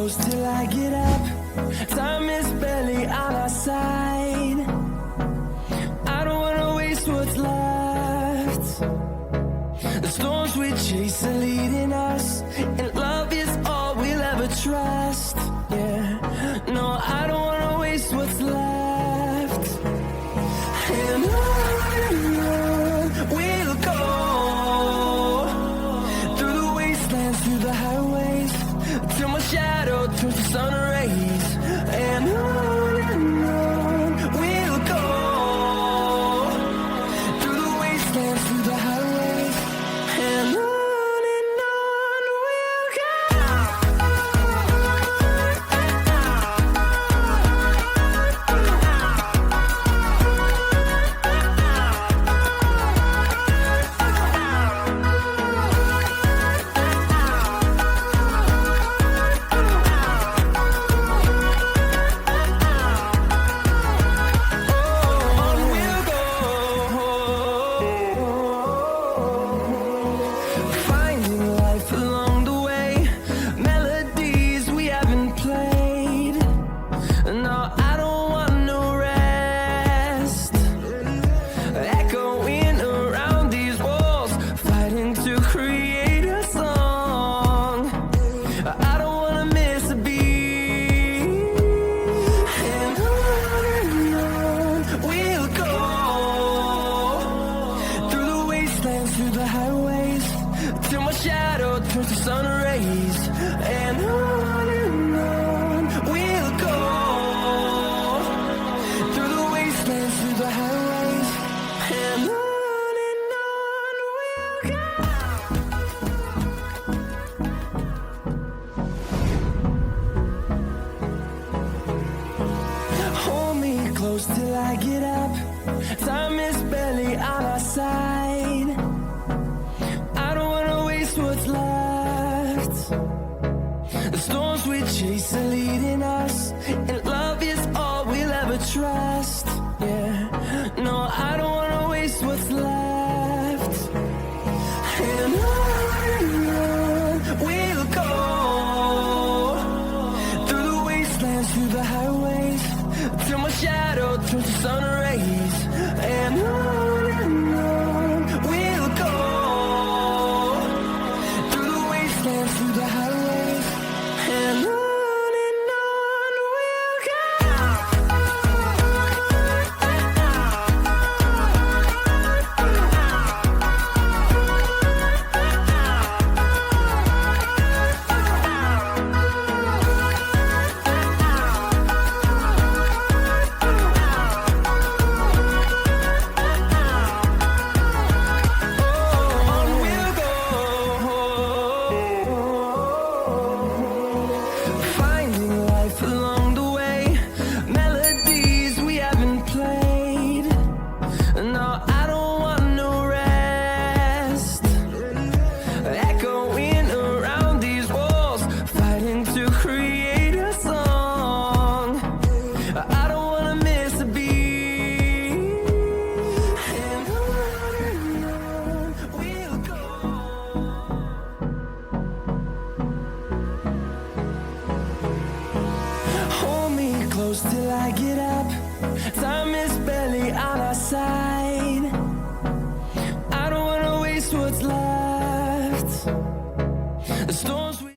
close till I get up. Time is barely on our side. I don't wanna waste what's left. The storms we chase are leading us, and love is all we'll ever trust. Yeah, no, I don't wanna waste what's left. And on we'll go, through the wastelands, through the highways, till my shadow turns to sun rays. And on we'll go, through the wastelands, through the highways, and on we'll go. Finding life along the way, melodies we haven't played. No, I don't want no rest. Echoing around these walls, fighting to create a song. I don't wanna miss a beat. And on we'll go, through the wastelands, through the highways, till my shadow turns to sun rays. And on we'll go, through the wastelands, through the highways, and on we'll go. Hold me close till I get up. Time is barely on our side. I don't wanna waste what's left. The storms we chase are leading us, and love is all we'll ever trust. Yeah, no, I don't wanna waste what's left. And on we'll go, through the wastelands, through the highways, till my shadow turns to sun rays. And on we'll go, through the wastelands, through the highways, and on we'll go. Finding life along the way, melodies we haven't played. No, I don't want no rest. Echoing around these walls, fighting to create a song. I don't wanna miss a beat. And on we'll go. Hold me close till I get up. Time is barely on our side. I don't wanna waste what's left. The storms we